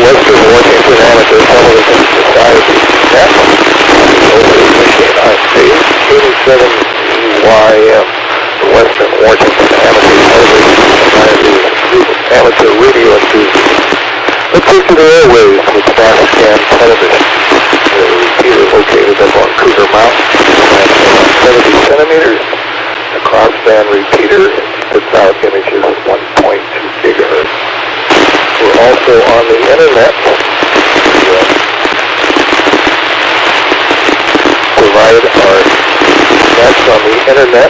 Western Washington Amateur Television Society net. On stage 87UYM, the Western Washington Amateur Television Society amateur radio enthusiasts. Let's take to the airways with fast scan television. The repeater located up on Cougar Mountain, 70 centimeters. The crossband repeater spits out images of 1.2 gigahertz. We're also on the internet. We provide our nets on the internet.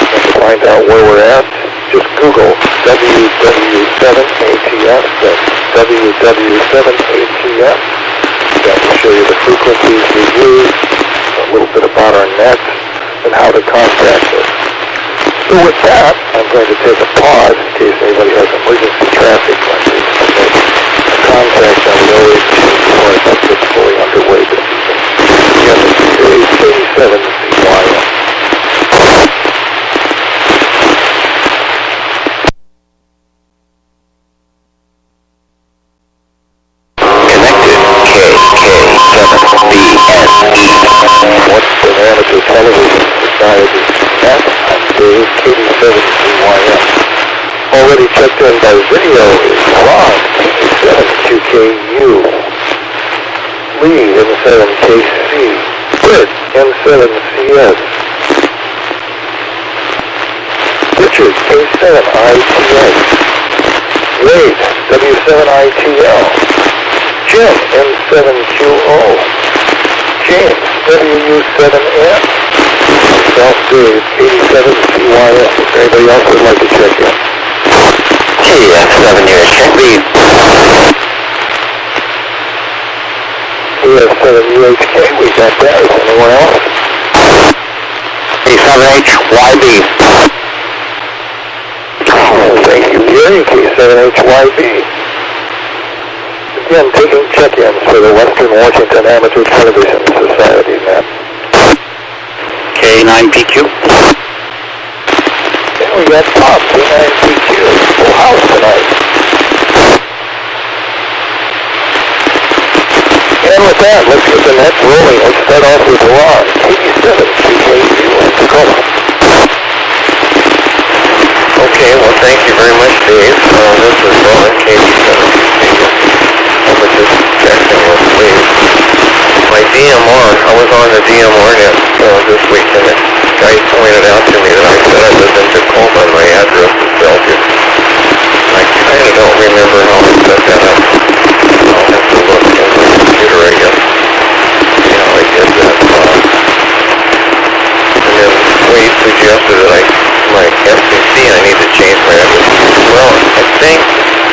And to find out where we're at, just Google WW7ATS. That's WW7ATS. That will show you the frequencies we use, a little bit about our nets, and how to contact us. So with that, I'm going to take a pause in case anybody has emergency traffic messages. I'll make a contact on the OH before I get fully underway this evening. Again, this is 87CYM. Western Amateur Television Society net on Dave 87CYM. Already checked in by video is Ron 87QKU, Lee M7KC, Bert M7CS, Richard K7ITS, Wade W7ITL, Jim M7QO, James WW7ATS, South Dave 87CYM. If anybody else would like to check in. TF7UHK. TF7UHK, we got that. Is anyone else? K7HYB. Thank you, Gary. K7HYB. Again, taking check-ins for the Western Washington Amateur Television Society net. K9PQ. And we got Bob, K9PQ, full house tonight. And with that, let's get the net rolling. Let's start off with Ron, 87QKU in Tacoma. Okay, well, thank you very much, Dave. This is Ron, KB7QKU. Just checking with please. My DMR, I was on the DMR net this week, and the guy pointed out to me that I said I lived in Tacoma and my address is Belgium. I kind of don't remember how I set that up. I'll have to look in my computer, I guess. Yeah, I did that. And then Wade suggested that my FCC, I need to change my address. Well,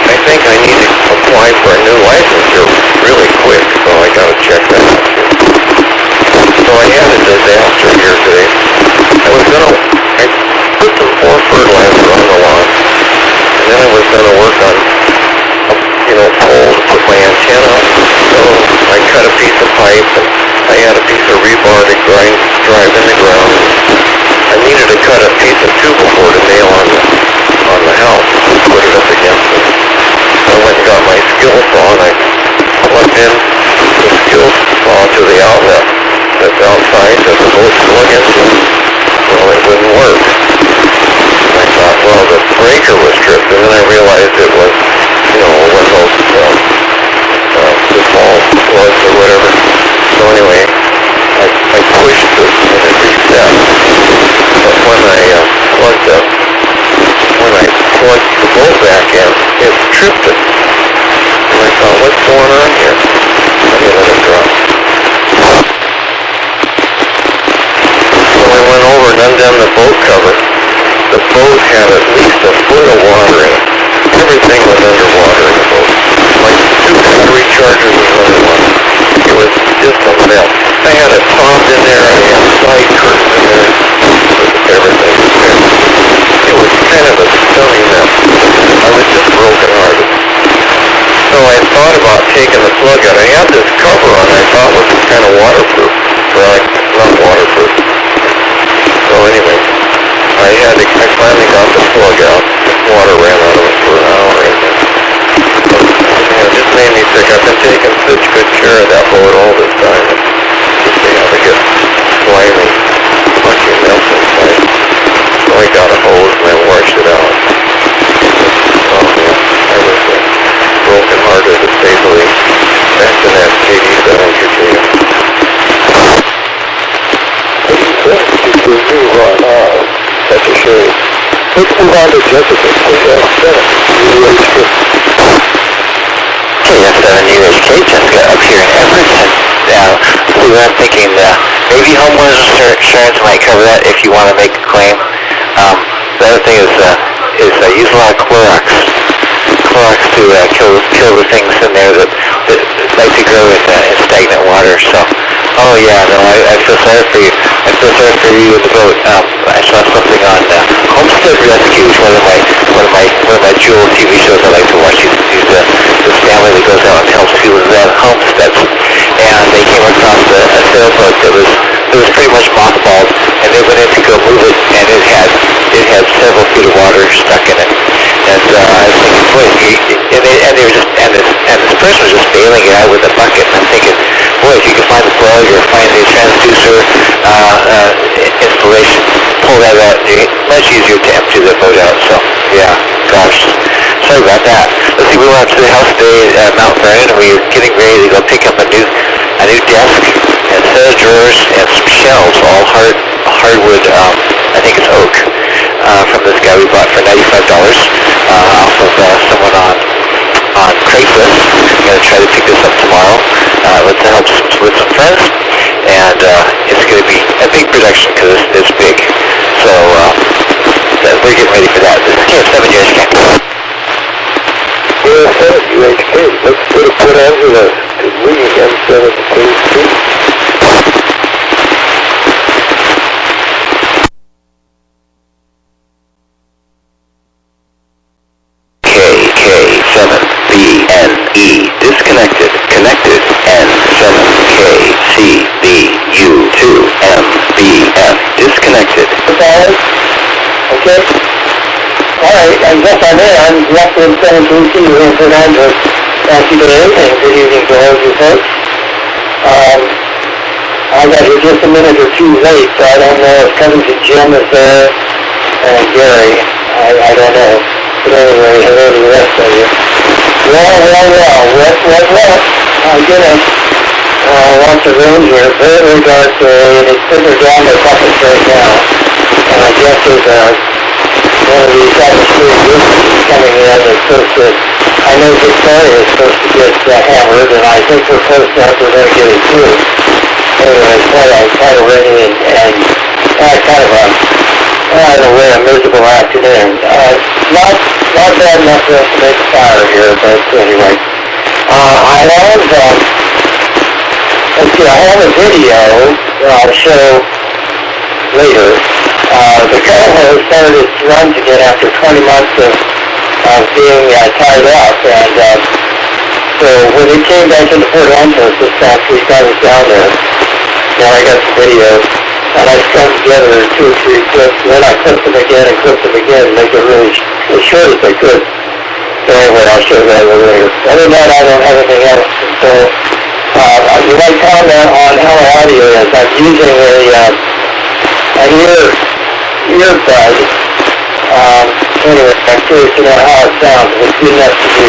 I think I need to apply for a new license here really quick, so I gotta check that out too. So I had a disaster here today. I put some more fertilizer on the lawn, and then I was gonna work on a pole to put my antenna up. So I cut a piece of pipe, and I had a piece of rebar to drive in the ground. I needed to cut a piece of 2x4 to nail on the house and put it up against it. I went and got my skill saw and I plugged in the skill saw to the outlet that's outside that's supposed to plug into. Well, it wouldn't work. And I thought, well, the breaker was tripped, and then I realized it was, one of those default plugs or whatever. So anyway, I pushed it and it reset. But when I plugged the bolt back in, it tripped it. And I thought, what's going on here? Let me let it drop. So I went over and undone the boat cover. The boat had at least a foot of water in it. Everything was underwater in the boat. My 2 battery chargers was underwater. It was just a mess. I had it topped in there. I had side curtains in there. Everything was there. It was kind of a stunning mess. I was just broken-hearted. So I thought about taking the plug out. I had this cover on I thought was kind of waterproof. Well, not waterproof. So anyway, I finally got the plug out. Water ran out of it for an hour. And electric. I've been taking such good care of that boat all this time. Just they have to get slimy, mucky mess inside. So I got a hose and I washed it out. Oh yeah, I was broken hearted to say the least. Back to that KD7 Katrina. To move on, that's a shame. Let's move on to Jessica, KS7, UHK. KS7 UHK, Jessica, up here in Everett. We were thinking maybe homeowners insurance might cover that if you want to make a claim. The other thing is use a lot of Clorox to kill the things in there that like to grow in stagnant water. So, oh yeah, no, I feel sorry for you. I feel sorry for you in the boat. I saw something on Homestead Rescue, which one of my jewel TV shows I like to watch. This family that goes out and helps people at homesteads, and they came across a sailboat that was pretty much mothballed, and they went in to go move it, and it had several feet of water stuck in it. And I was thinking, boy, this person was just bailing it out with a bucket. And I'm thinking, boy, if you could find the plug or find the transducer installation, pull that out. Much easier to empty the boat out. So, yeah, gosh, sorry about that. Let's see, we went up to the house today at Mount Vernon, and we were getting ready to go pick up a new desk and a set of drawers and some shelves, all hardwood. I think it's oak. From this guy we bought for $95 off of someone on Craigslist. I'm going to try to pick this up tomorrow with the help with some friends, and it's going to be a big production because it's big. So we're getting ready for that. This is KS7 UHK. KS7 UHK. Let's put Angela to lead M7KC. KK7BNE disconnected. Connected. N7KCBU2MBF disconnected. Okay. Alright, I guess I'm in. WW7ATS in Fernando. Thank you today, and good evening to all of you folks. I got here just a minute or two late, so I don't know if Cousin Jim is there, and Gary. I don't know. But anyway, hello to the rest of you. Well. My goodness. Lots of room here. Very dark day, and it's thicker down the buckets right now. And I guess there's one of these atmospheric roots coming in that's supposed to, I know Victoria is supposed to get hammered, and I think we're close enough we're going to get it too. Anyway, it's quite a rainy and kind of a miserable afternoon. Not bad enough for us to make a fire here, but anyway. I have a video that I'll show later. The coho started its runs again after 20 months of being tied up, and so when it came back into Port Angeles this past week, I was down there. Now I got some videos, and I strung together 2 or 3 clips, and then I clipped them again and make it really as short as I could. So anyway, I'll show that a little later. Other than that, I don't have anything else. So you might comment on how my audio is. I'm using an earbud. Anyway, I'm curious to know how it sounds. If it's good enough to do.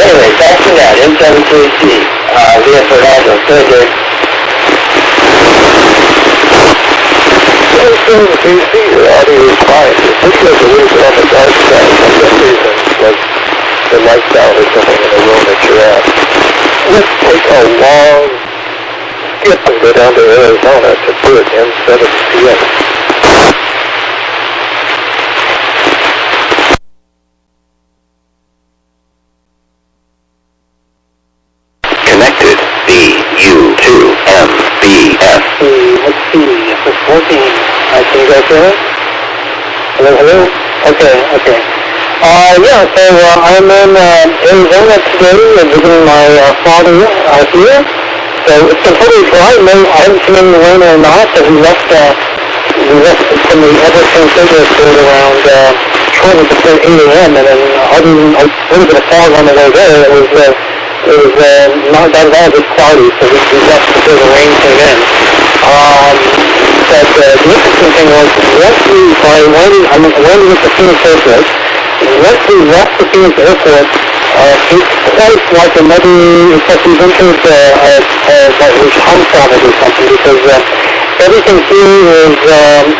Anyway, back to that. M7KC. Via Fernando. Go ahead, Dave. M7KC, your audio is fine. It looks like a little bit on the dark side. For some reason, like the lights out or something in the room that you're at. Let's take a long skip and go down to Arizona to put M7CX. Connected. BU2MBF. Let's see if it's working. Can you guys hear me? Hello? Okay. So I'm in Arizona today visiting my father here. So it's been pretty dry. I haven't seen any rain or not, but we left from the Everton Airport around shortly before 8 a.m. and then a little bit of fog on the way there. It it was not at all just cloudy, so we left before the rain came in. But the interesting thing was, once we landed at the Phoenix Airport, once we left the Phoenix Airport, it's quite like another, it's like we've entered home travel or something, because everything here is,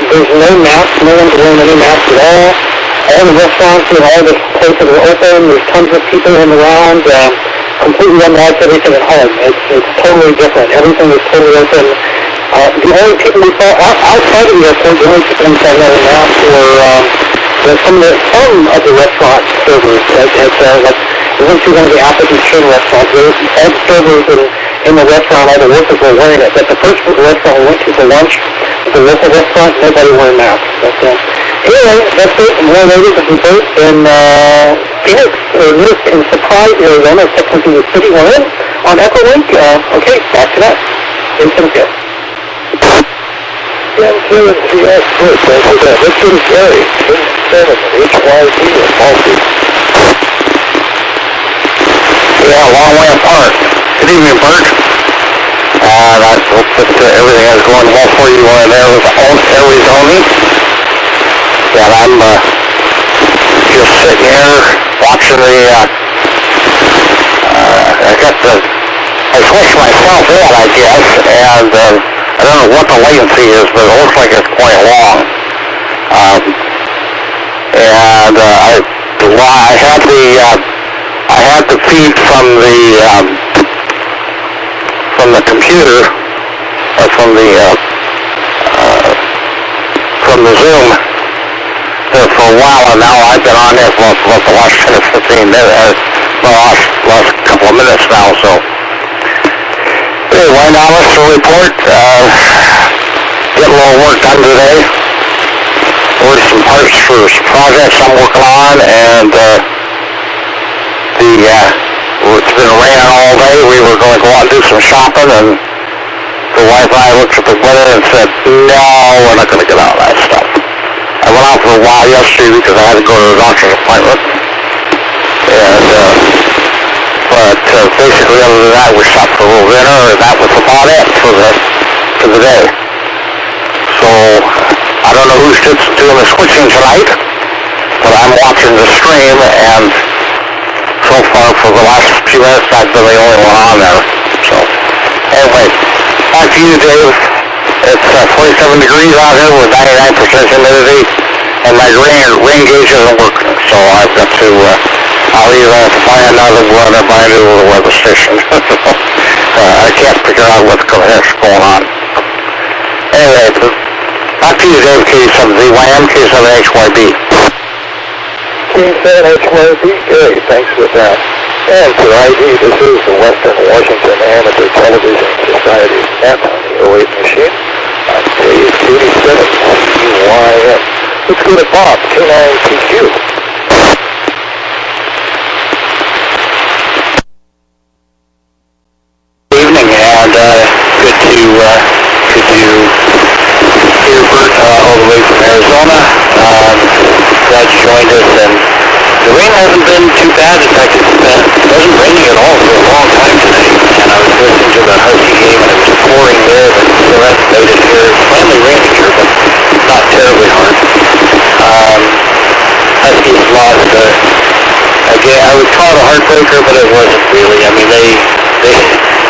there's no masks, no one's wearing any masks at all. All the restaurants and all the places are open, there's tons of people in around, completely unlike everything at home. It's totally different. Everything is totally open. The only people we saw outside of the airport, the only people we saw wearing masks were some of the restaurant servers like we went to one of the Applebee's chain restaurants. All the servers in the restaurant, all the workers were wearing it. But the first restaurant we went to for lunch, the local restaurant, nobody wearing masks. But anyway, that's it. More later, this is Bert in Phoenix, in Surprise, Arizona, technically the city we're in, on Echolink. Okay, back to that. Instant kill. MQNCS Group, thanks for that. This is Gary, 7 HYZ in Malty. Yeah, a long way apart. Good evening, Bert. I hope that everything is going well for you in Arizona. And I'm just sitting here watching I switched myself in, I guess, and I don't know what the latency is, but it looks like it's quite long. I had the feed from the computer, or from the Zoom there for a while, and now I've been on there for the last 10 or 15 minutes, last couple of minutes now, so. Anyway, now let's report. Get a little work done today. Ordered some parts for some projects I'm working on, and it's been raining all day. We were going to go out and do some shopping, and the wife and I looked at the weather and said, no, we're not going to get out of that stuff. I went out for a while yesterday because I had to go to the doctor's appointment. But basically, other than that, we stopped for a little dinner, and that was about it for the day. So, I don't know who's doing the switching tonight, but I'm watching the stream, and so far, for the last few minutes, I've been the only one on there. So, anyway, back to you, Dave. It's 27 degrees out here with 99% humidity, and my rain gauge isn't working, so I've got to, I'll either have to find another one or buy a new weather station. I can't figure out what's going on. Anyway, back to you, Dave, K7ZYM, K7HYB. K7HYB, Gary, thanks for that. And for ID, this is the Western Washington Amateur Television Society's net on the 08 machine on Dave 87CYM. Let's go to Bob, K9PQ. Evening, and good to hear Bert all the way from Arizona. Glad you joined us, and the rain hasn't been too bad. In fact, it wasn't raining at all for a long time today, and I was listening to the Husky game, and it was pouring there, but the rest made it here. It's finally raining here, but not terribly hard. Huskies lost again. I would call it a heartbreaker, but it wasn't really. I mean,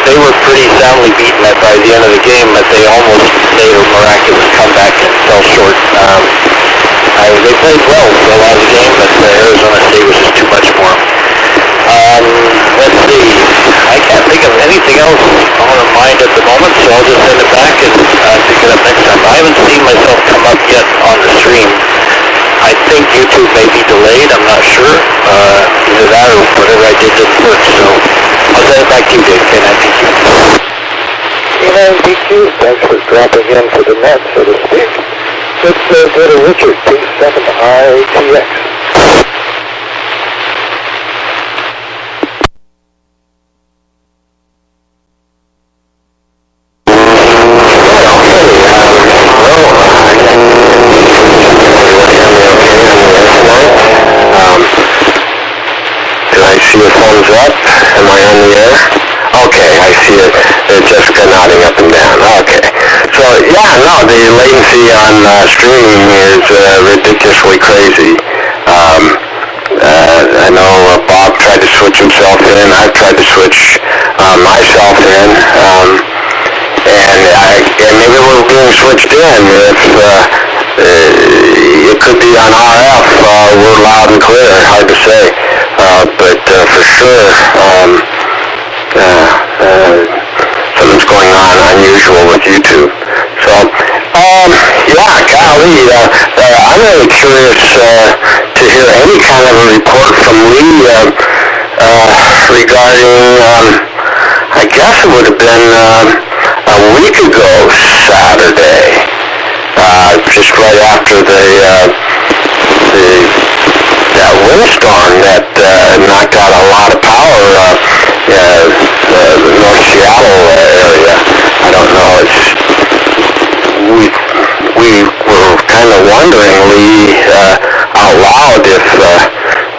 they were pretty soundly beaten by the end of the game, but they almost made a miraculous comeback and fell short. They played well for a lot of the game, but Arizona State was just too much for them. Let's see. I can't think of anything else on my mind at the moment, so I'll just send it back and pick it up next time. I haven't seen myself come up yet on the stream. I think YouTube may be delayed. I'm not sure. Either that or whatever I did didn't work, so I'll send it back to you, Dave. K9PQ. K9PQ, thanks for dropping in for the net, so to speak. Let's go to Richard, K7ITX. Did I see a thumbs up? Am I on the air? see it. Jessica nodding up and down. Okay. So, yeah, no, the latency on streaming is ridiculously crazy. I know Bob tried to switch himself in. I've tried to switch myself in. And maybe we're being switched in. If it could be on RF, we're loud and clear. Hard to say. But for sure, something's going on unusual with YouTube. So, yeah, golly, I'm really curious to hear any kind of a report from Lee regarding, I guess it would have been a week ago Saturday, just right after that windstorm that knocked out a lot of power, the North Seattle area. I don't know, we were kind of wondering, Lee, out loud if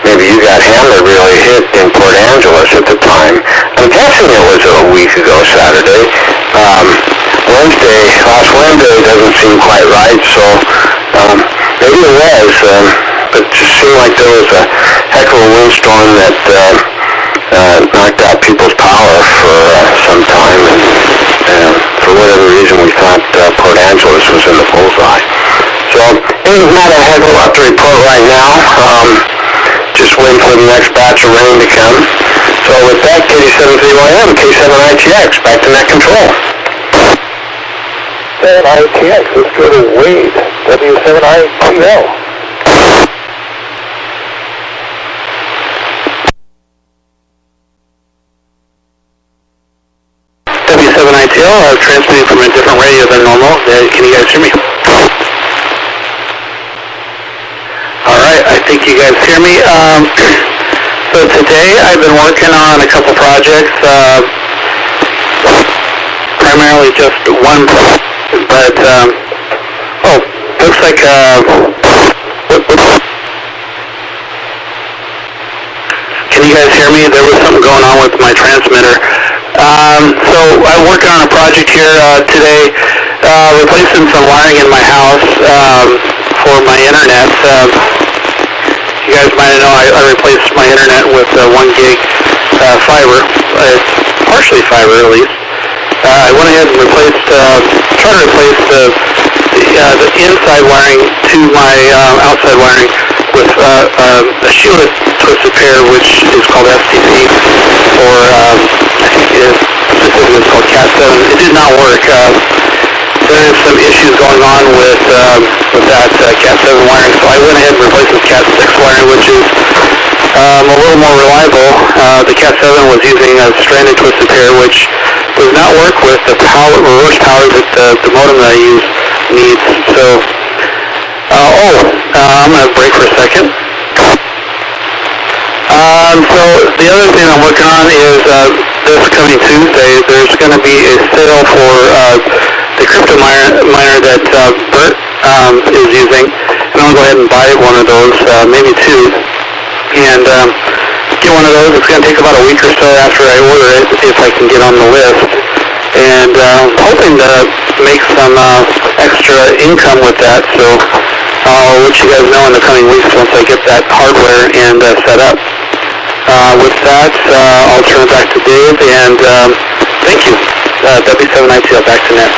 maybe you got hammered really hit in Port Angeles at the time. I'm guessing it was a week ago Saturday. Last Wednesday doesn't seem quite right, so maybe it was, but it just seemed like there was a heck of a windstorm that knocked out people's power for some time, and for whatever reason we thought Port Angeles was in the bullseye. So, it's not a heck of a lot to report right now. Just waiting for the next batch of rain to come. So with that, KD730AM, K7ITX, back to net control. ITX, let's go to Wade, W7ITL. W7ITL, transmitting from a different radio than normal. Can you guys hear me? Alright, I think you guys hear me. So today I've been working on a couple projects, primarily just one, but, looks like, can you guys hear me? There was something going on with my transmitter. So I'm working on a project here today, replacing some wiring in my house for my internet. You guys might know I replaced my internet with 1 gig fiber, partially fiber at least. I went ahead and tried to replace the inside wiring to my outside wiring with a shielded twisted pair, which is called STP, or I think specifically it's called Cat7. It did not work. There's some issues going on with that Cat7 wiring, so I went ahead and replaced with Cat6 wiring, which is a little more reliable. The Cat7 was using a stranded twisted pair, which does not work with the reverse power that the modem that I use needs. So, I'm going to break for a second. So the other thing I'm working on is this coming Tuesday, there's going to be a sale for the crypto miner that Bert is using, and I'm going to go ahead and buy one of those, maybe two, and get one of those. It's going to take about a week or so after I order it, if I can get on the list, and hoping to make some extra income with that, so I'll let you guys know in the coming weeks once I get that hardware and set up. With that, I'll turn it back to Dave, and thank you. W7ITL, back to net.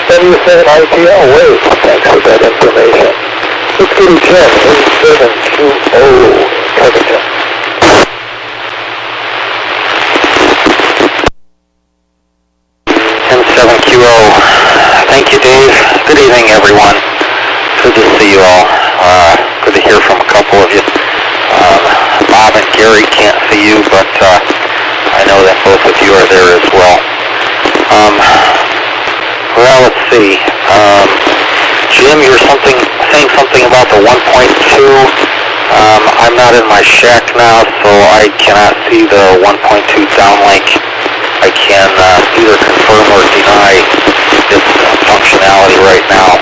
W7ITL, wait, thanks for that information. Let's go to Jeff, 720, Covington. M7QO. Thank you, Dave. Good evening, everyone. Good to see you all. Good to hear from a couple of you. Bob and Gary can't see you, but I know that both of you are there as well. Well, let's see. Jim, you're saying something about the 1.2. I'm not in my shack now, so I cannot see the 1.2 downlink. I can either confirm or deny its functionality right now.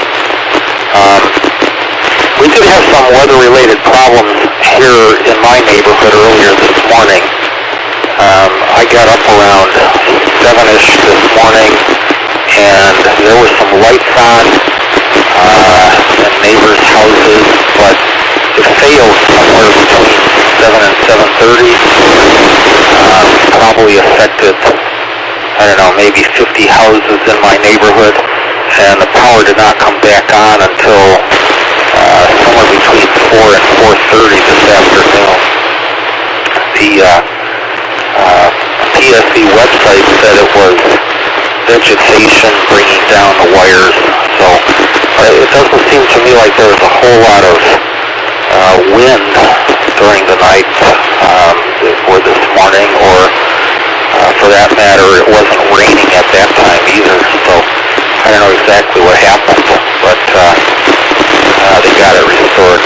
We did have some weather-related problems here in my neighborhood earlier this morning. I got up around 7-ish this morning, and there were some lights on in neighbors' houses, but it failed somewhere between 7 and 7:30. Probably affected, I don't know, maybe 50 houses in my neighborhood, and the power did not come back on until somewhere between 4 and 4:30 this afternoon. The PSC website said it was vegetation bringing down the wires, so it doesn't seem to me like there was a whole lot of wind during the night or this morning, or for that matter, it wasn't raining at that time either, so I don't know exactly what happened, but they got it restored.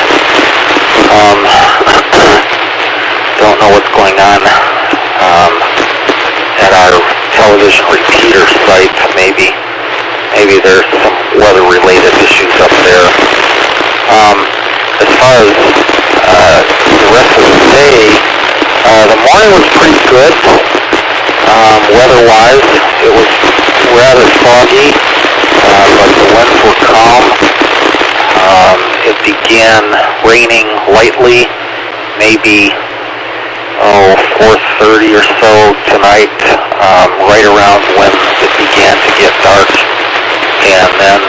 Don't know what's going on at our television repeater site. Maybe there's some weather-related issues up there. As far as the rest of the day, the morning was pretty good. Weather-wise, it was rather foggy, but the winds were calm. It began raining lightly, maybe 4:30 or so tonight, right around when it began to get dark, and then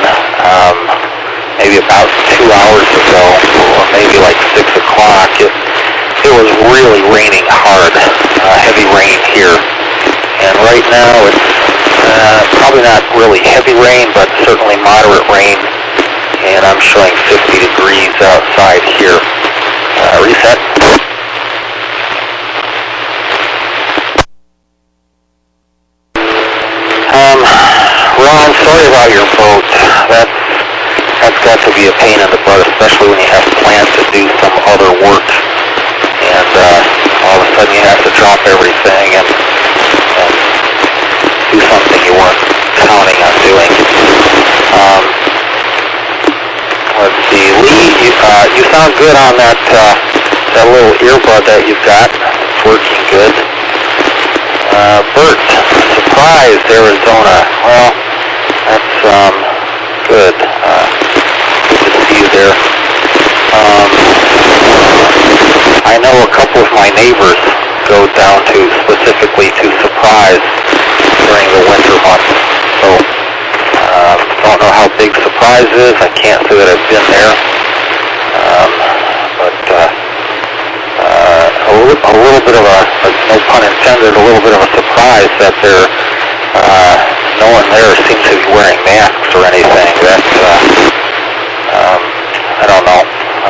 maybe about 2 hours ago, or maybe like 6 o'clock, it was really raining hard, heavy rain here, and right now it's probably not really heavy rain, but certainly moderate rain, and I'm showing 50 degrees outside here. Reset. Ron, sorry about your boat. That's got to be a pain in the butt, especially when you have plans to do some other work, and all of a sudden you have to drop everything and do something you weren't counting on doing. Let's see, Lee, you sound good on that little earbud that you've got. It's working good. Bert, Surprise, Arizona. Well, that's good. Good to see you there. I know a couple of my neighbors go down specifically to Surprise during the winter months. So, don't know how big Surprise is. I can't say that I've been there. But a little bit of no pun intended, a little bit of a surprise that no one there seems to be wearing masks or anything. That's, I don't know.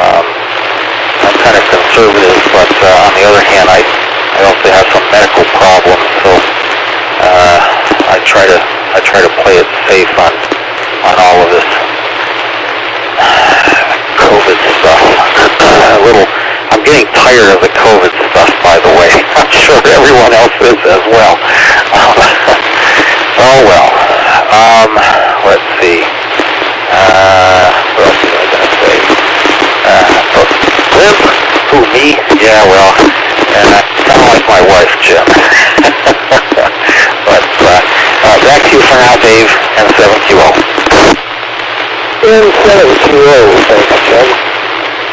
I'm kind of conservative, but on the other hand, I also have some medical problems, so I try to play it safe on all of this COVID stuff. I'm getting tired of the COVID stuff, by the way. I'm sure everyone else is as well. Oh well. Let's see. What else was I going to say? Limp? Who, me? Yeah, well, I sound like my wife, Jim. But back to you for now, Dave, and 7QO. In 7QO, thanks, Jim.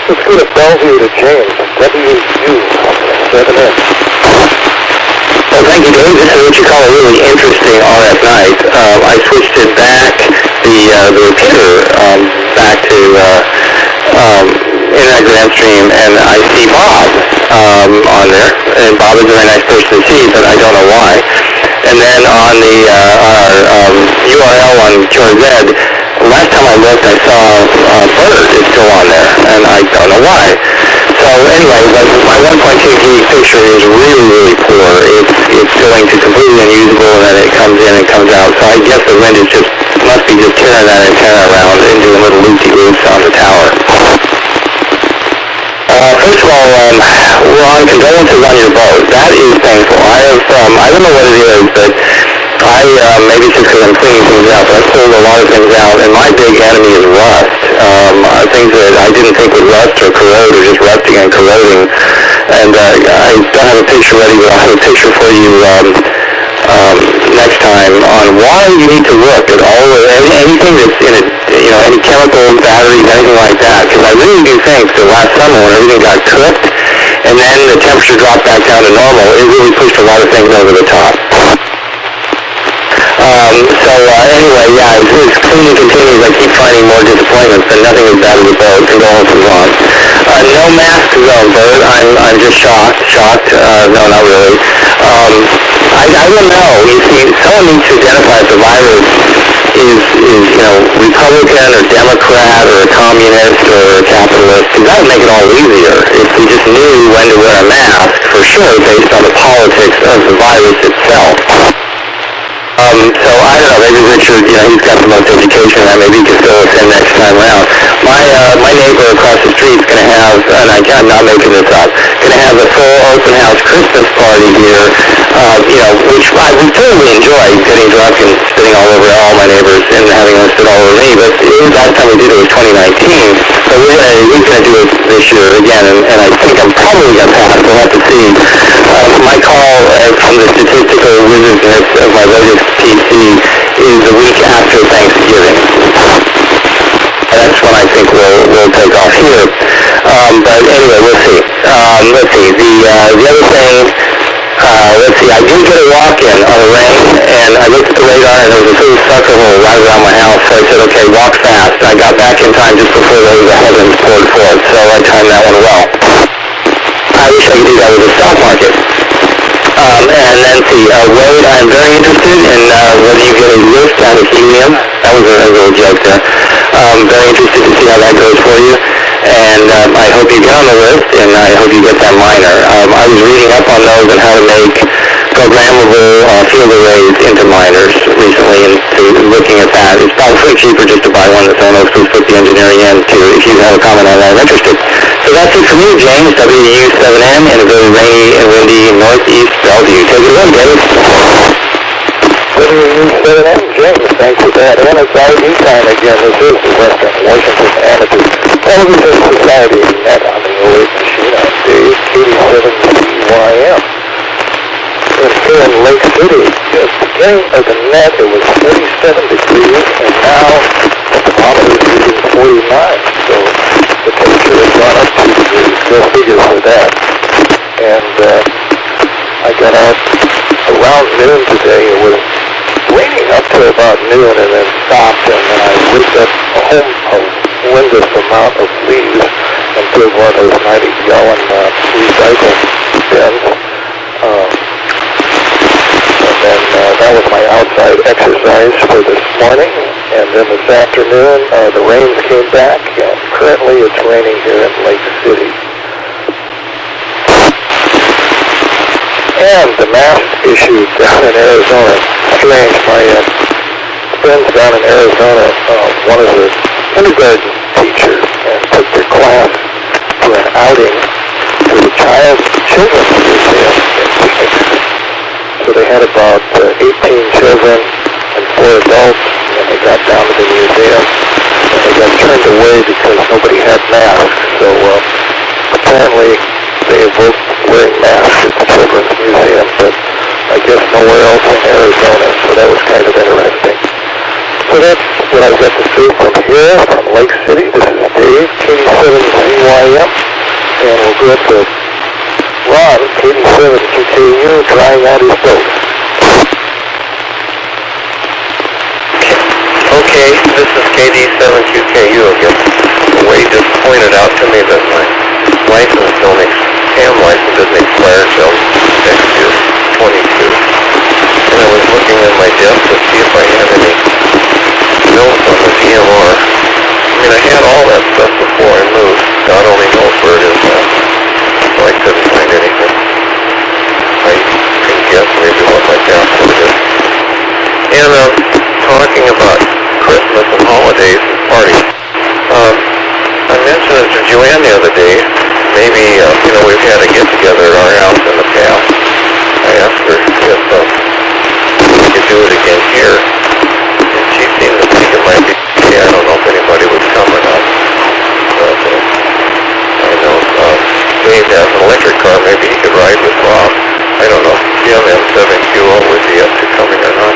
Let's go to Bellevue to James, WU7N. Well, thank you, Dave. This is what you call a really interesting RF night. I switched it back, the repeater, back to Internet Grand Stream, and I see Bob on there, and Bob is a very nice person to see, but I don't know why. And then on the URL on QRZ, last time I looked, I saw Bird is still on there, and I don't know why. So anyway, my 1.2 gig picture is really, really poor. It's going to completely unusable, and then it comes in and comes out. So I guess the wind must be just tearing that antenna around and doing little loopy-loops on the tower. First of all, Ron, condolences on your boat. That is painful. I don't know what it is, but maybe it's just because I'm cleaning things out, but I pulled a lot of things out, and my big enemy is rust. Things that I didn't think would rust or corrode are just rusting and corroding. And I don't have a picture ready, but I'll have a picture for you on why you need to look at all of anything that's in it, any chemicals, batteries, anything like that. Because I really do think that last summer when everything got cooked and then the temperature dropped back down to normal, it really pushed a lot of things over the top. Anyway, yeah, as cleaning continues, I keep finding more disappointments, but nothing as bad as a boat. Condolences on. No mask zone, Bert. I'm just shocked. No, not really. I don't know. You see, someone needs to identify if the virus is Republican or Democrat or a communist or a capitalist, because that would make it all easier if we just knew when to wear a mask, for sure, based on the politics of the virus itself. So I don't know, maybe Richard, he's got the most education, and maybe he can fill us in next time around. My neighbor across the street is going to have, and I'm not making this up, going to have a full open house Christmas party here, which I would totally enjoy, getting drunk and spitting all over all my neighbors and having them spit all over me, but the last time we did it was 2019, so he's going to do it this year again, and I think I'm probably going to pass. We'll have to see. My call from the statistical wizardness of my latest PC is the week after Thanksgiving. That's when I think we'll take off here. But anyway, we'll see. Let's see. The other thing, I did get a walk-in on the rain, and I looked at the radar, and there was a little sucker hole right around my house, so I said, okay, walk fast. I got back in time just before the heavens poured forth, so I timed that one well. I wish I could do that with the stock market. And then see, Wade, I'm very interested in whether you get a lift out of helium. That was a little joke there. Very interested to see how that goes for you. And I hope you get on the list, and I hope you get that miner. I was reading up on those and how to make programmable field arrays into miners recently, and so looking at that. It's probably cheaper just to buy one that's on those, put the engineering in too. If you have a comment on that, I'm interested. So that's it for me, James, WW7M, in a very rainy and windy northeast Bellevue. Take it away, Dave. WW7M, James, thanks for that. And it's ID time again. This is the Western Washington Amateur Television Society net on the 08 machine on Dave 87CYM. And here in Lake City, just beginning of the net, it was 47 degrees, and now the thermometer is reading 49. So the temperature has gone up 2 degrees. Go figure for that. And I got out around noon today. It was raining up to about noon and then stopped, and then I ripped up a horrendous amount of leaves and put one of those 90-gallon recycle bins. And then that was my outside exercise for this morning. And then this afternoon, the rains came back, and currently it's raining here in Lake City. And the mask issue down in Arizona, strange. My friends down in Arizona, one of the kindergarten teachers, and took their class for an outing to the Children's Museum in Phoenix. So they had about 18 children and 4 adults, and they got down to the museum, and they got turned away because nobody had masks. So apparently they evoked wearing masks at the Children's Museum, but I guess nowhere else in Arizona, so that was kind of interesting. So that's what I've got to say from here, from Lake City. This is Dave, K7CYM, and we'll go up to Ron, K7QKU, trying out his boat. Okay, this is KD7QKU again. Wade just pointed out to me that my license CAM license doesn't expire until next year, 22. And I was looking at my desk to see if I had any notes on the DMR. I mean, I had all that stuff before I moved. God only knows where it is now. So I couldn't find anything. I can guess maybe what my password is. And talking about Christmas and holidays and parties, I mentioned it to Joanne the other day. Maybe, we've had a get-together at our house in the past. I asked her if we could do it again here. And she seemed to think it might be, I don't know if anybody would come or not. But I know Dave has an electric car. Maybe he could ride with Rob. I don't know. Jim M7QO would be up to coming or not.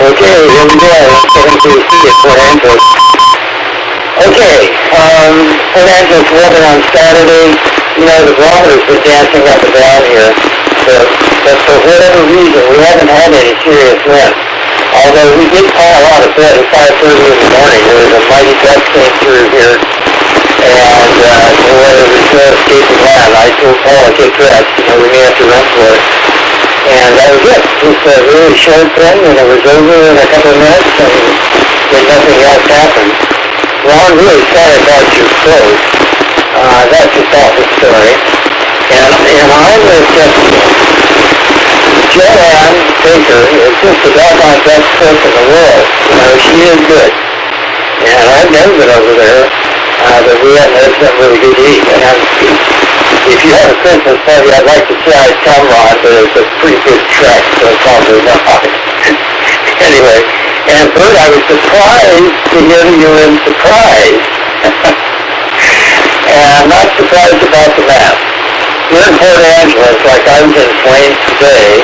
Okay, here we go. 7KC at Port Angeles. Okay, Port Angeles weather on Saturday. You know, the barometer's been dancing up and down here. But for whatever reason, we haven't had any serious wind. Although we did pile out of bed at 5:30 in the morning. There was a mighty gust came through here. And the weather was no escaping land. I told Paul to get dressed. You know, we may have to run for it. And that was it. Just a really short thing, and it was over in a couple of minutes, and then nothing else happened. Well, I'm really sorry about your clothes. That's just off the story. And I'm with Joanne Baker is just the doggone best cook in the world. You know, she is good. And I've never been over there, but we haven't had something really good to eat. And if you have a Christmas party, I'd like to try Tamron, but it's a pretty good trek, so it's probably not. Anyway, and Bert, I was surprised to hear that you were in Surprise. And I'm not surprised about the map. We're in Port Angeles, like I was in Plains today,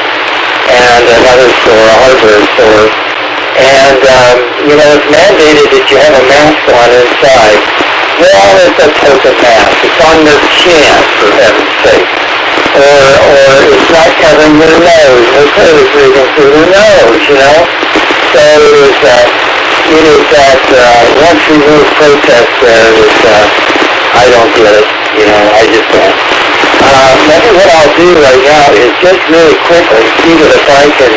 and another store, a hardware store. And, you know, it's mandated that you have a mask on inside. Well, it's a token mask. It's on your chin, for heaven's sake. Or it's not covering your nose. No clearly breathing through your nose, you know? So it is that once removed protest there that I don't get it. You know, I just don't. Maybe what I'll do right now is just really quickly see that if I can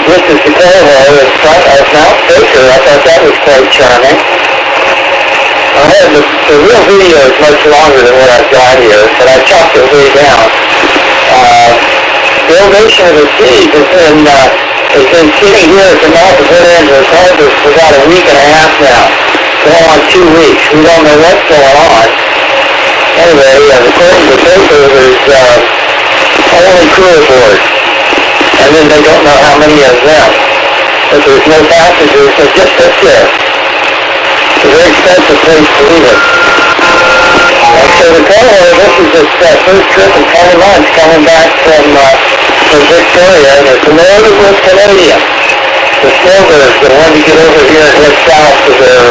this is the Corvo in front of Mount Baker. I thought that was quite charming. The real video is much longer than what I've got here, but I chopped it way down. The elevation of the seas has been sitting here at the mouth of Port Angeles Harbor for about a week and a half now. Going on 2 weeks. We don't know what's going on. Anyway, according to Baker, there's only crew aboard. And then they don't know how many of them. But there's no passengers, so just sit there. It's a very expensive place to leave it. And so the Corvo, this is its first trip in 20 months coming back from Victoria, and it's loaded with Canadians. The snowbirds that want to get over here and head south to their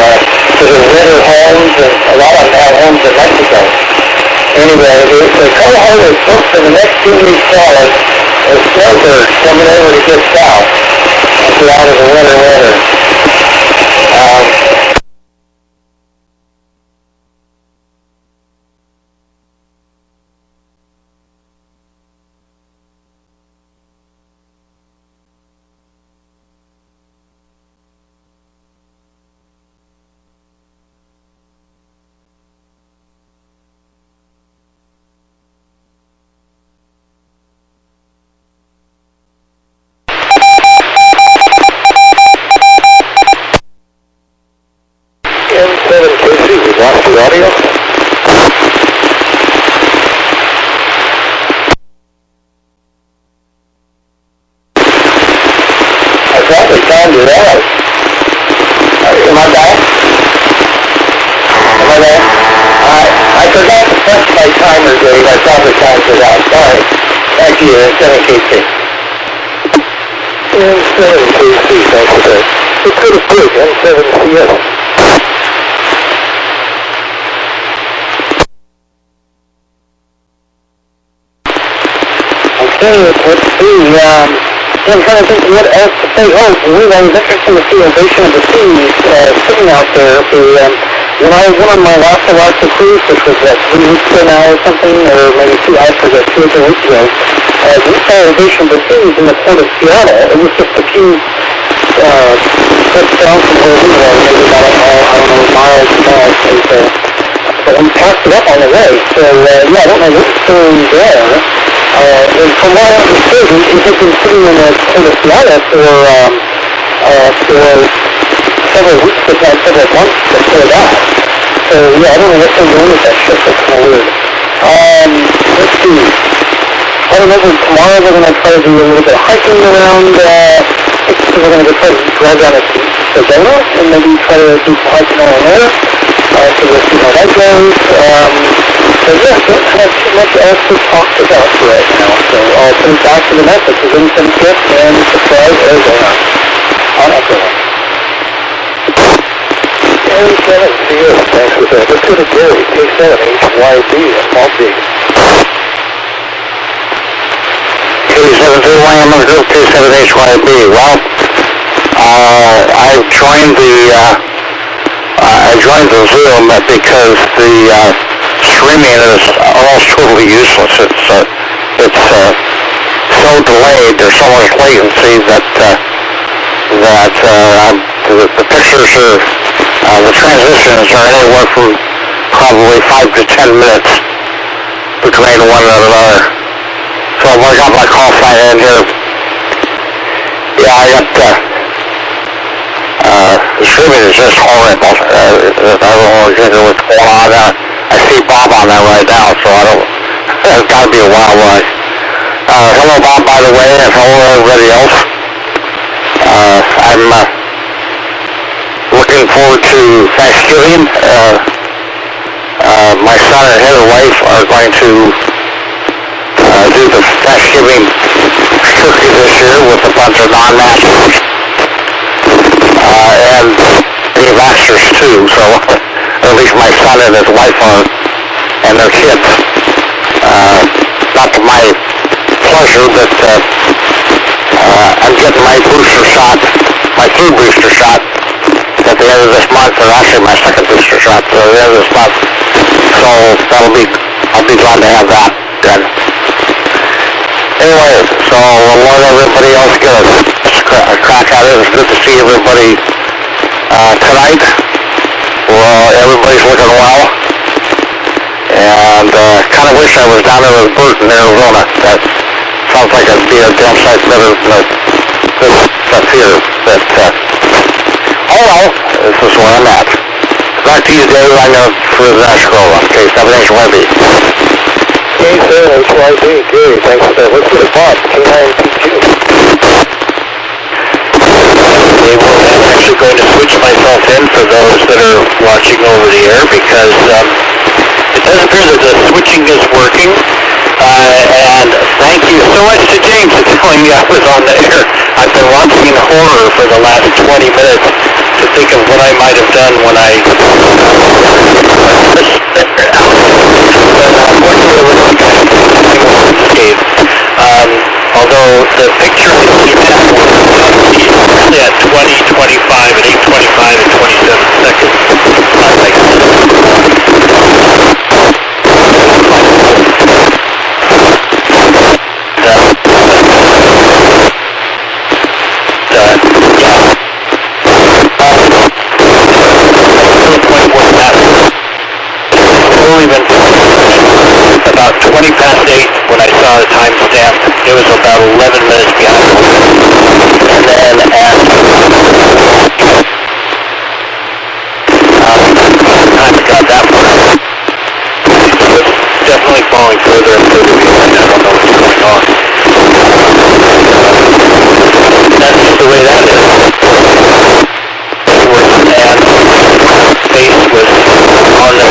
winter homes, and a lot of them have homes in Mexico. Anyway, the Corvo is booked for the next 2 weeks solid. There's snowbirds coming over to get south and get out of the winter. audio? I probably found it out. Am I back? Am I back? I forgot to press my timer, Dave. I probably found it out. Sorry. Back to you, 7KC. 7KC, thanks for that. It's pretty quick, N7CS. Okay, let's see. I'm trying to think what else to say. Oh, I was interested to see Invasion of the Seas sitting out there. When I was on my last Alaska cruise, which was 3 weeks ago now or something, or maybe 2 or 3 weeks ago, we saw Invasion of the Seas in the port of Seattle. It was just a few trips down from where we were, maybe about a mile south. But we passed it up on the way. So, yeah, I don't know what's going there. And from what I understood, it had been sitting in the port of Seattle for several weeks, if not several months before that. So, yeah, I don't know what they're doing with that ship. That's kind of weird. Let's see. I don't know, tomorrow we're going to try to do a little bit of hiking around, we're going to try to drive down to Sedona and maybe try to do some hiking around there. So we'll see how that goes. So yeah, don't have too much else to talk about right now. So I'll put it back to the net. This is Instant Kit and Surprise, Arizona. On up there. Gary 7CS, thanks for that. Let's go to Gary, K7HYB in Palm Beach. K731, I'm going to go K7HYB. Well, I joined the Zoom because the streaming is almost totally useless. It's so delayed. There's so much latency that the pictures are the transitions are anywhere from probably 5 to 10 minutes between one and another. So when I got my call sign in here, yeah, I got the streaming is just horrible. I don't know exactly what's going on. I see Bob on there right now, so I don't. It's got to be a while away. Hello, Bob, by the way, and hello, everybody else. I'm looking forward to Thanksgiving. My son and his wife are going to do the Thanksgiving turkey this year with a bunch of non-masters. And the masters too, so at least my son and his wife are, and their kids. Not to my pleasure, but I'm getting my booster shot, my third booster shot at the end of this month, or actually my second booster shot at the end of this month. So I'll be glad to have that done. Anyway, so I'll let everybody else get a crack at it. It's good to see everybody tonight. Well, everybody's looking well. And kind of wish I was down there with Bert in Arizona. That sounds like it'd be a damn sight better than this stuff here. But, oh well, this is where I'm at. Back to you, Dave. I'm going for the next scroll. Okay, 7HYB. K7HYB, Gary, thanks for that. Let's go to Bob, K9PQ. I'm actually going to switch myself in for those that are watching over the air because it does appear that the switching is working. And thank you so much to James for telling me I was on the air. I've been watching in horror for the last 20 minutes to think of what I might have done when I although the picture is at 20, 25, and 8:25 and 27 seconds. About 20 past 8 when I saw the timestamp. It was about 11 minutes behind. And then at time it got that far. So it's definitely falling further and further behind. I don't know what's going on. That's just the way that is. And space was on the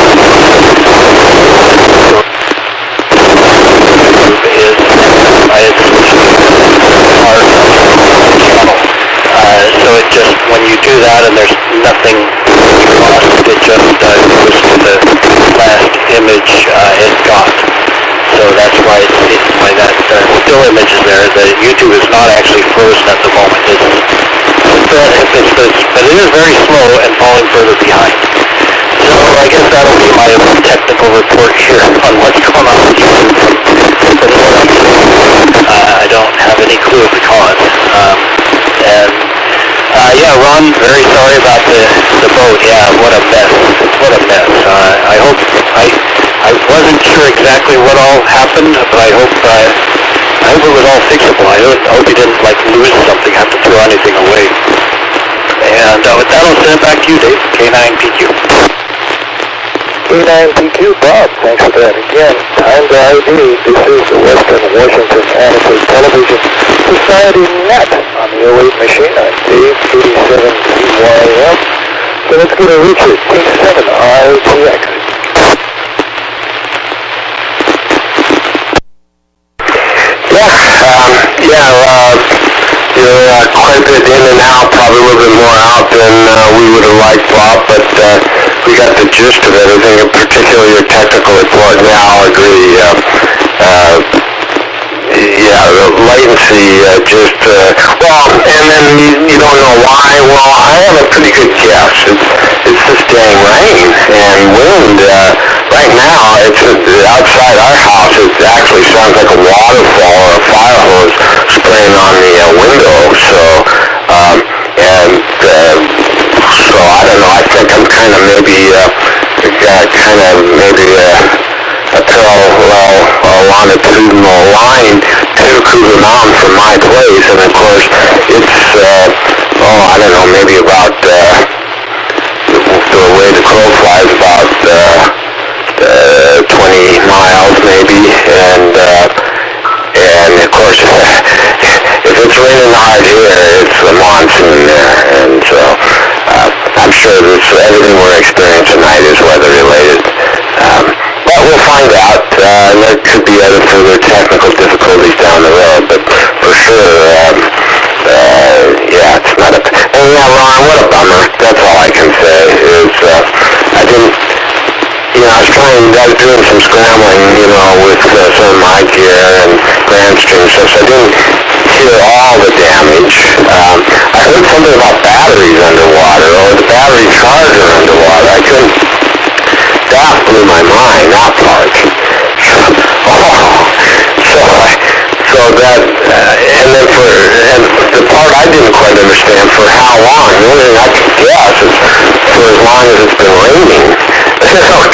I had switched to our channel. So it just, when you do that and there's nothing lost, it just goes to the last image it got. So that's why that still image is there. The YouTube is not actually frozen at the moment. But it is very slow and falling further behind. So I guess that'll be my technical report here on what's going on with YouTube. I don't have any clue of the cause. Yeah, Ron, very sorry about the boat. Yeah, what a mess. What a mess. I hope, I wasn't sure exactly what all happened, but I hope it was all fixable. I hope you didn't, lose something, have to throw anything away. And with that, I'll send it back to you, Dave. K9PQ. K9PQ, Bob, thanks for that. Again, time to ID. This is the Western Washington Amateur Television Society Net on the 08 machine. I'm Dave, 87 CYM. So let's go to Richard, K7RTX. You're quite a bit in and out, probably a little bit more out than we would have liked, Bob, but we got the gist of everything, and particularly your technical report. Yeah, I'll agree. The latency and then you don't know why. Well, I have a pretty good guess. It's this dang rain and wind. Right now, it's outside our house. It actually sounds like a waterfall or a fire hose spraying on the window. So I don't know. I think I'm kind of maybe a parallel longitudinal line to Cougar Mountain from my place, and of course it's I don't know, maybe about the way the crow flies, about 20 miles maybe, and of course if it's raining hard here, it's a monsoon there, and so I'm sure everything we're experiencing tonight is weather related. But we'll find out. There could be other further technical difficulties down the road, but for sure, it's not a... And Ron, what a bummer. That's all I can say is I didn't... I was doing some scrambling, with some of my gear and Grandstream stuff, so I didn't hear all the damage. I heard something about batteries underwater, or the battery charger underwater. I couldn't... That blew my mind, that part. And the part I didn't quite understand, for how long. The only thing I could guess is for as long as it's been raining. Oh,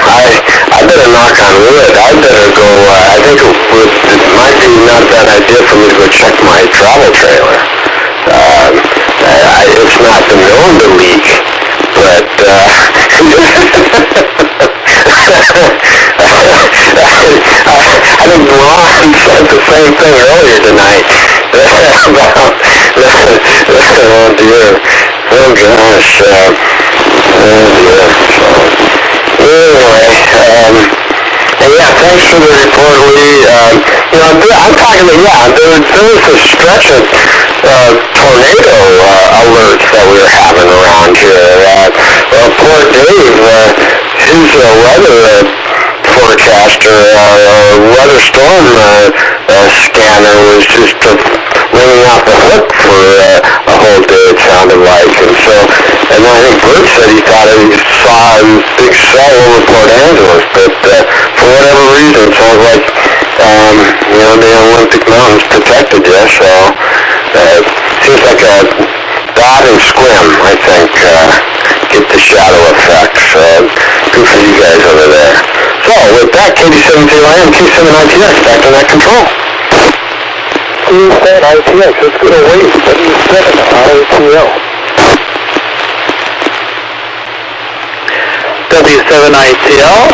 God. I better knock on wood. I better go, I think it might be not a bad idea for me to go check my travel trailer. It's not been known to leak, but I think Ron said the same thing earlier tonight about, oh dear, oh gosh, oh dear. Anyway, thanks for the report, Lee. I'm talking about, there was a stretch of tornado alerts that we were having around here. Poor Dave, his weather forecaster, weather storm scanner was just ringing off the hook for a whole day, it sounded like. And I think Bert said he thought he saw a big cell over Port Angeles, but for whatever reason, it sounds like the Olympic Mountain's protected you, so it seems like a dot and squim, I think, get the shadow effect. So good for you guys over there. So with that, KD7TYM, K7ITX, back to that control. K7ITX, let's go to wave, W7RTL. W7ATS.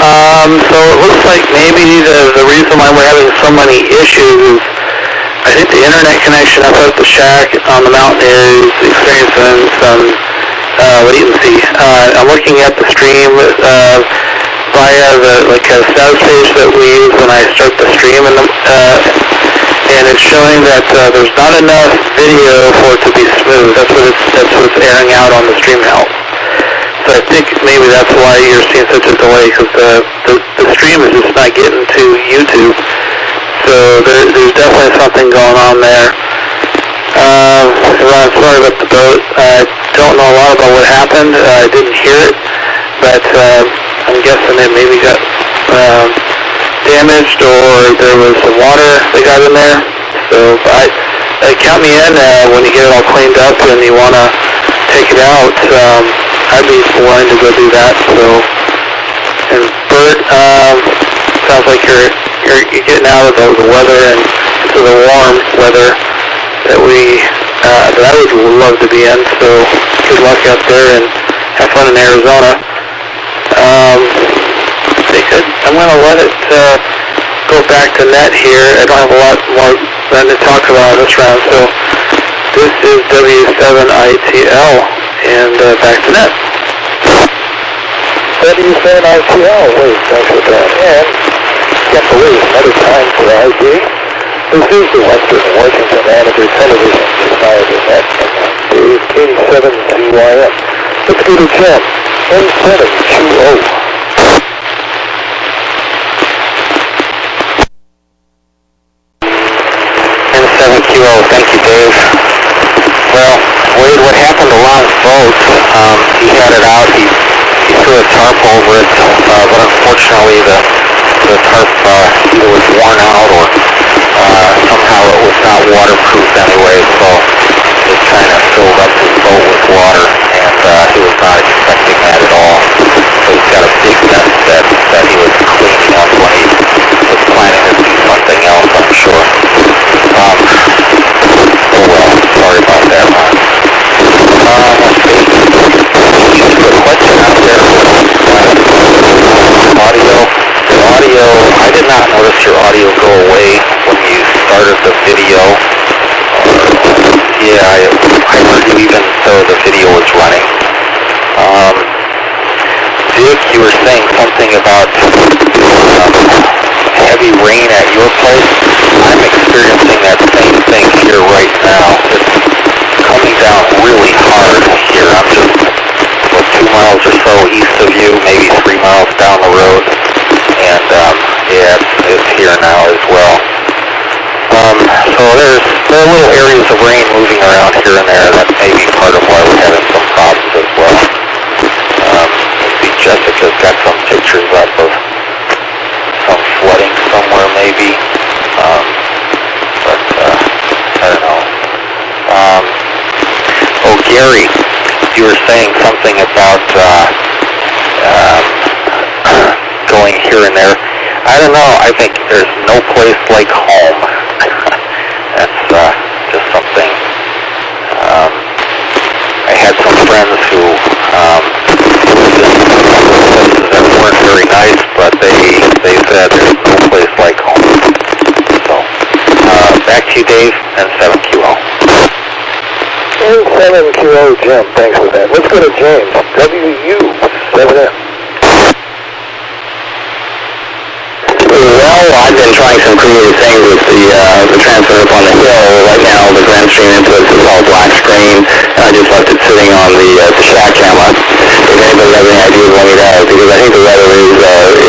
So it looks like maybe the reason why we're having so many issues is I think the internet connection up at the shack on the mountain is experiencing some latency. I'm looking at the stream via the status page that we use when I start the stream, and it's showing that there's not enough video for it to be smooth. That's what it's airing out on the stream help. So I think maybe that's why you're seeing such a delay, because the stream is just not getting to YouTube. So there's definitely something going on there. Ron, sorry about the boat. I don't know a lot about what happened. I didn't hear it, but I'm guessing it maybe got damaged, or there was some water that got in there. So count me in when you get it all cleaned up and you want to take it out. I'd be willing to go do that. So, and Bert, sounds like you're getting out of the weather and into the warm weather that I would love to be in. So good luck out there and have fun in Arizona. I'm going to let it go go back to net here. I don't have a lot more than to talk about this round, so this is W7ATS, and back to net. W7ATS, wait, thanks for that. And can't believe another time for ID. This is the Western Washington Amateur Television Society net. Dave, 87CYM. Let's go to Jim, N720. N7QO, thank you, Dave. Well, Wade, what happened to Lon's boat? He had it out, he threw a tarp over it, but unfortunately the tarp either was worn out or somehow it was not waterproof anyway, so it kind of filled up his boat with water, and he was not expecting that at all. So he's got a big mess that he was cleaning up when he was planning to do something else, I'm sure. Oh well, sorry about that, Ron. Let's see. You put a question out there. Audio, I did not notice your audio go away when you started the video. Yeah, I heard you even though the video was running. Dick, you were saying something about heavy rain at your place. I'm experiencing that same thing here right now. It's coming down really hard here. I'm just 2 miles or so east of you, maybe 3 miles down the road. And yeah, it's here now as well. So there are little areas of rain moving around here and there. That may be part of why we're having some problems as well. See, Jessica's got some pictures up of some flooding somewhere maybe. But I don't know. Oh, Gary, you were saying something about going here and there. I don't know. I think there's no place like home. That's just something. I had some friends who lived in places that weren't very nice, but they said there's no place like home. So, back to you, Dave, and 7QO. N7QO, Jim, thanks for that. Let's go to James, WU7M. Well, I've been trying some creative things with the transfer up on the hill. Right now, the grand stream input is all black screen, and I just left it sitting on the shack camera. If anybody has any ideas, let me know, because I think the weather is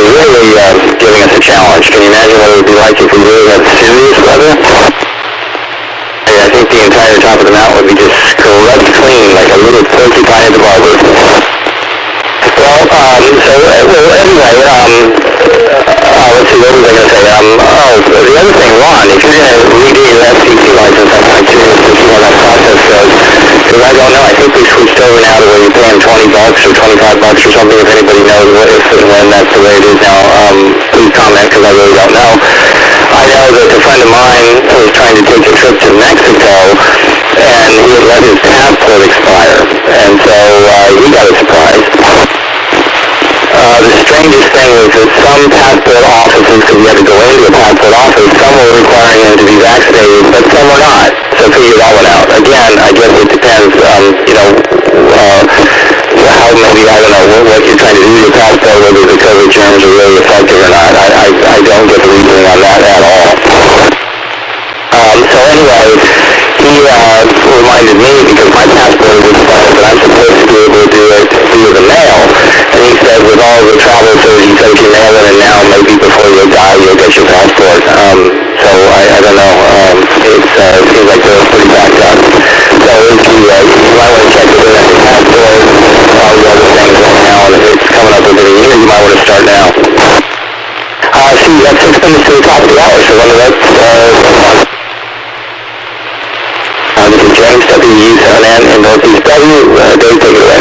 really giving us a challenge. Can you imagine what it would be like if we really had serious weather? I think the entire top of the mountain would be just scrubbed clean, like a little porcupine at the barber. Well, anyway, let's see, what was I going to say? The other thing, Ron, if you're going to redo your FCC license, I'm curious to see how that process goes. Because I don't know, I think we switched over now to where you're paying $20 or $25 or something. If anybody knows if and when that's the way it is now, please comment, because I really don't know. I know that a friend of mine was trying to take a trip to Mexico, and he had let his passport expire, and so he got a surprise. The strangest thing was that some passport offices, because you had to go into a passport office, some were requiring him to be vaccinated, but some were not. So figure that one out. Again, I guess it depends, how maybe, I don't know, what you're trying to do to your passport, whether the COVID germs are really effective or not. I don't get the reasoning on that at all. So anyway, he reminded me, because my passport was expired, but I'm supposed to be able to do it via the mail. And he said, with all the travel, so he said, if you mail it in now, maybe before you die, you'll get your passport. So I don't know. It seems like they're pretty backed up. So if you might want to check with it at your passport, all the other things right now, and if it's coming up within a year, you might want to start now. See, you got 6 minutes to the top of the hour, so when that's this is James, WU7N in Northeast W. Dave, take it away.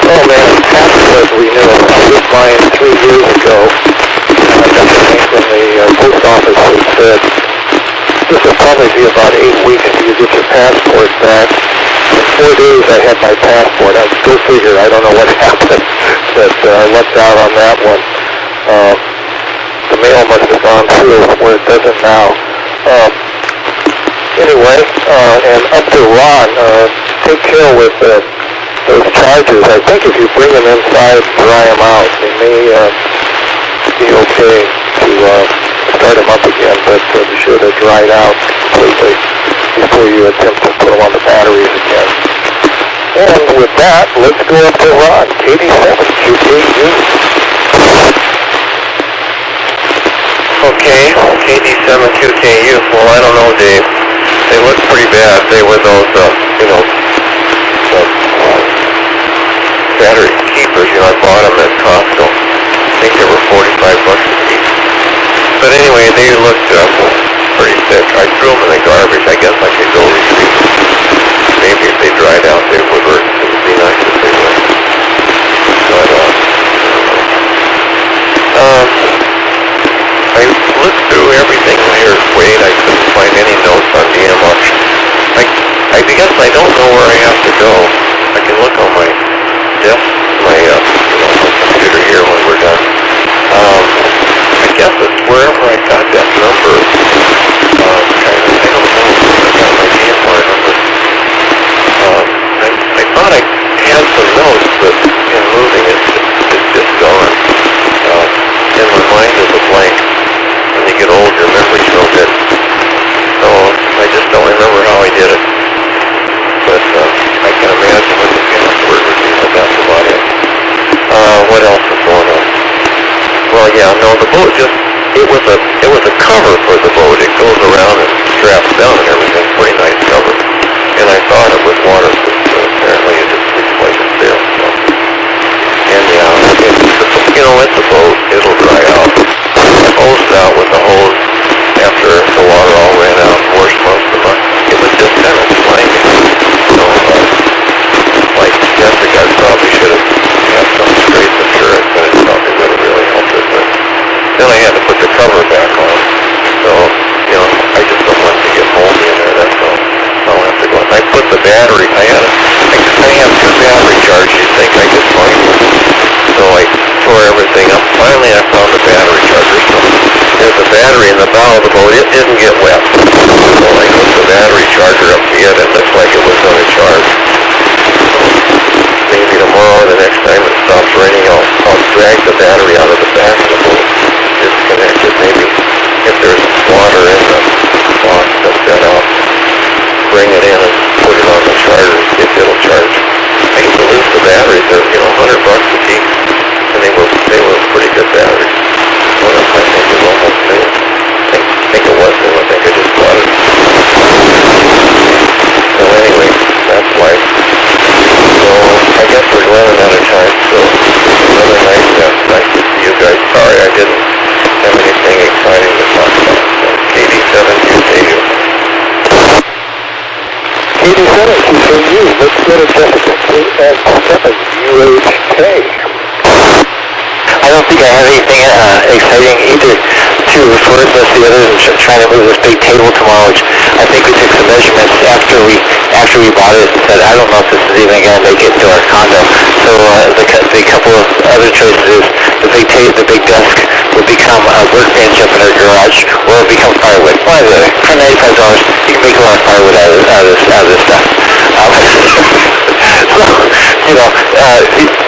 Oh man, passport renewal. I did mine 3 years ago. I got the thing from the post office that said this will probably be about 8 weeks until you get your passport back. 4 days I had my passport. Go figure. I don't know what happened, but I lucked out on that one. The mail must have gone through where it doesn't now. Anyway, and up to Ron, take care with those charges. I think if you bring them inside and dry them out, they may be okay to start them up again, but be sure they're dried out completely before you attempt to put them on the batteries again. And with that, let's go up to Ron, KD7QKU. Okay, KD7QKU. Well, I don't know, Dave. They look pretty bad. They were those, battery keepers. I bought them at Costco. I think they were $45 a piece. But anyway, they looked pretty thick. I threw them in the garbage. I guess I could go retrieve them. Maybe if they dried out, they would work. It would be nice if they would. But, I looked through everything here, Wade. I couldn't find any notes on DMR. I guess I don't know where I have to go. I can look on my desk, my computer here when we're done. I guess it's wherever I got that number. I don't know where I got my DMR number. I thought I had some notes, but in moving it's just gone. And my mind is a blank. When you get old, your memory's no good. So I just don't remember how I did it. But I can imagine what the password would be, but that's about it. What else is going on? Well, yeah, no, the boat it was a cover for the boat. It goes around and straps down and everything. Pretty nice cover. And I thought it was waterproof, but apparently it just looks like it's there. So. And yeah, it's a boat. It'll dry out. I hosed out with the hose after the water all ran out and washed most of the mud. It was just kind of slimy. Like Jessica, I probably should have had some straight insurance, and it probably would have really helped it. But then I had to put the cover back on. So, I just don't want to get moldy in there, that's all. I'll have to go. I put the battery, I have 2 battery charges, you think I could find one. So I tore everything up. Finally I found the battery charger. So there's a battery in the bow of the boat. It didn't get wet. So I hooked the battery charger up to it. It looked like it was going to charge. Maybe tomorrow or the next time it stops raining, I'll drag the battery out of the back of the boat. Disconnect it. Maybe if there's water in the box, then I'll bring it in and put it on the charger, see if it'll charge. I used to lose the batteries. They're $100 a piece, and they were pretty good batteries. One of them I think was almost new. I think it was new. I think I just bought it. So anyway, that's life. So I guess we're running out of time. So another nice to see you guys. Sorry I didn't have anything exciting to talk about. So KD7QKU. KD7QKU. Let's go to Jessica KS7UHK. I don't think I have anything exciting either to report with the other than trying to move this big table tomorrow, which I think we took some measurements after we bought it and said, I don't know if this is even going to make it to our condo. So the couple of other choices is the big desk would become a workbench up in our garage, or it would become firewood. One or the other. For $95, you can make a lot of firewood out of this stuff.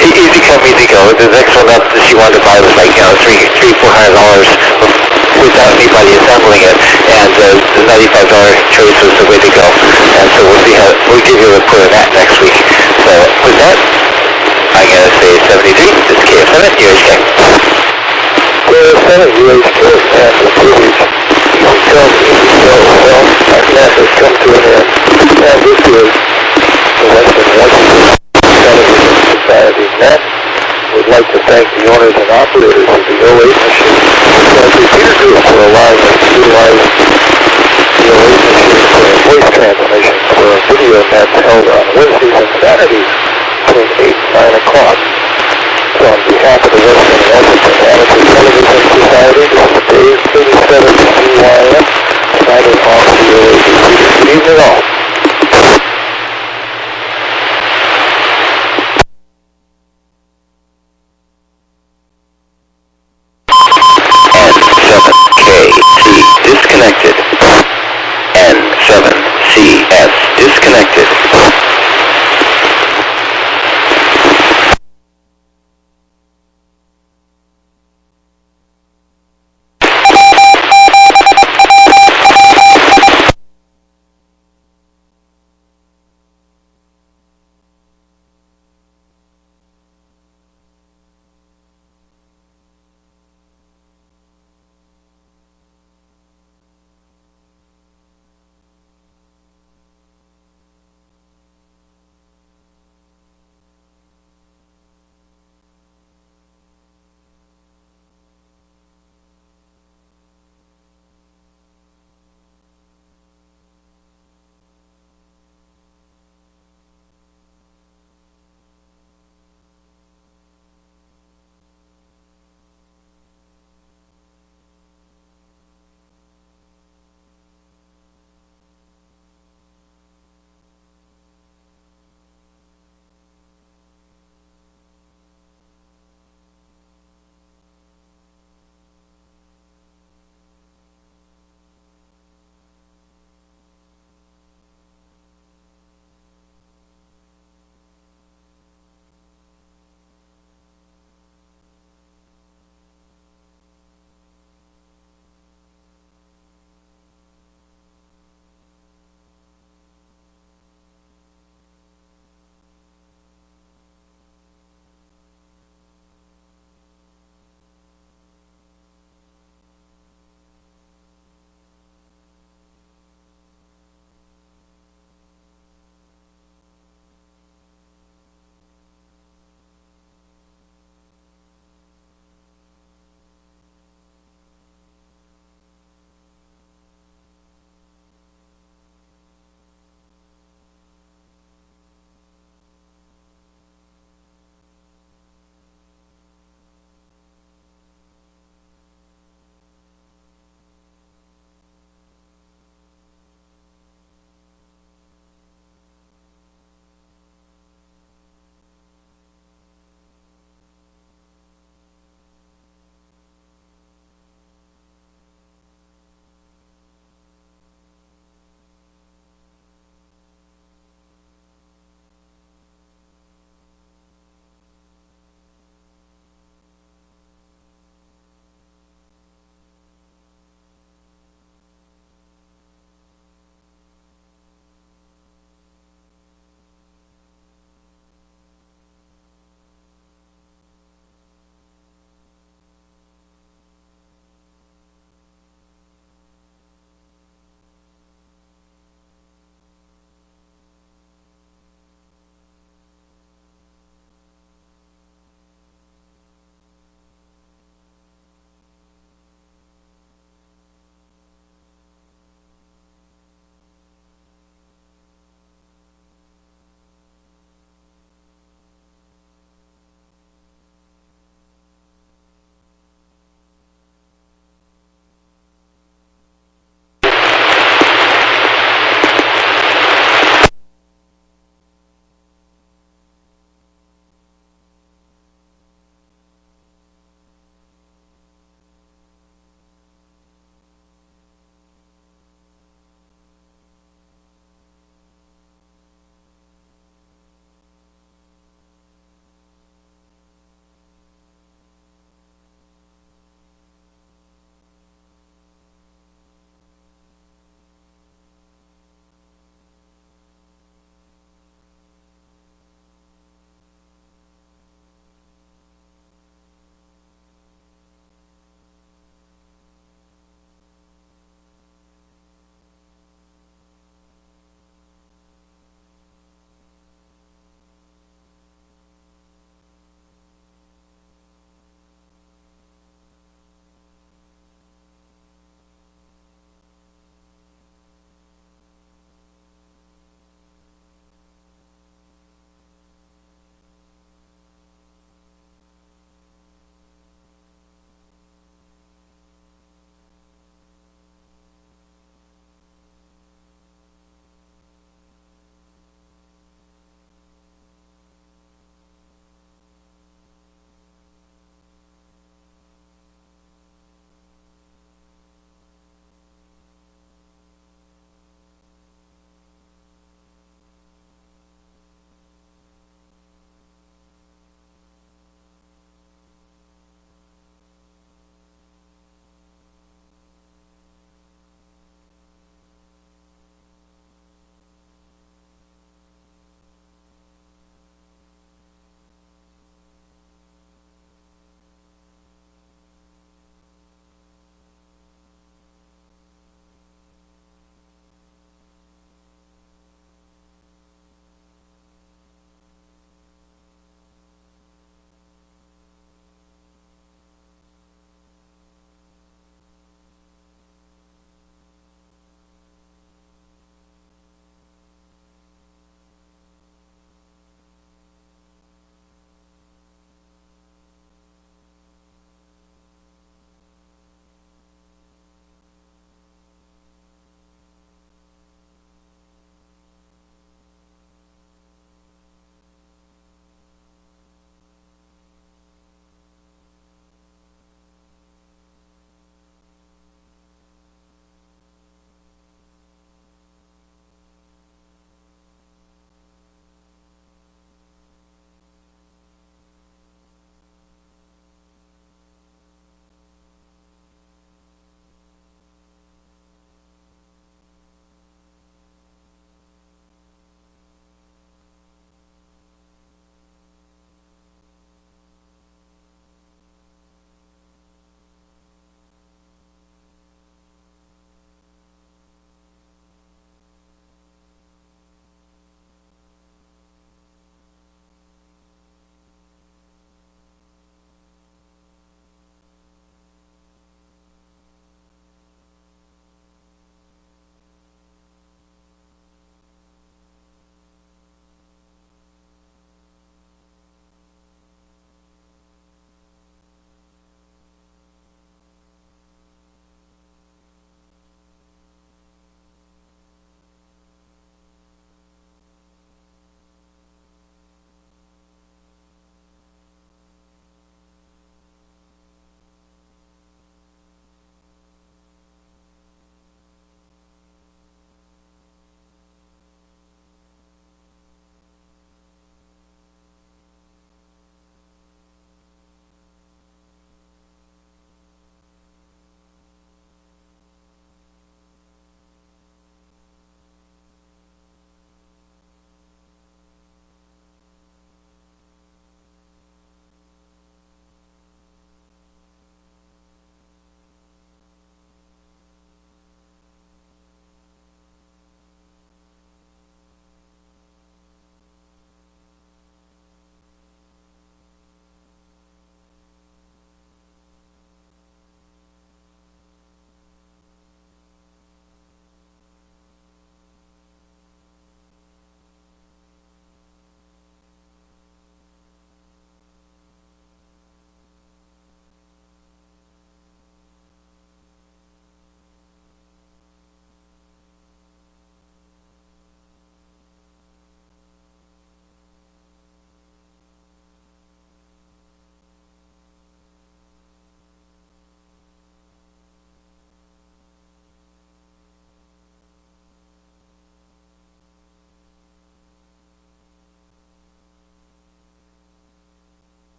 Easy come, easy go. The next one up that she wanted to buy was like, $300-400 without anybody assembling it, and the $95 choice was the way to go. And so we'll give you a report on that next week. So with that, I'm going to say 73. This is KF7 UHK. KF7 UHK, and the footage. Easy come, easy go. Well, our class has come to an end. And this is the Western Washington Television Society net. We'd like to thank the owners and operators of the 08 machine, as Peter Group for allowing us to utilize the 08 machine for voice transmissions for a video nets held on Wednesdays and Saturdays between 8 and 9 o'clock. So on behalf of the Western Washington Television Society, this is Dave, KD7CYM, signing off the 08 machine. Good evening all. disconnected. N7CS disconnected.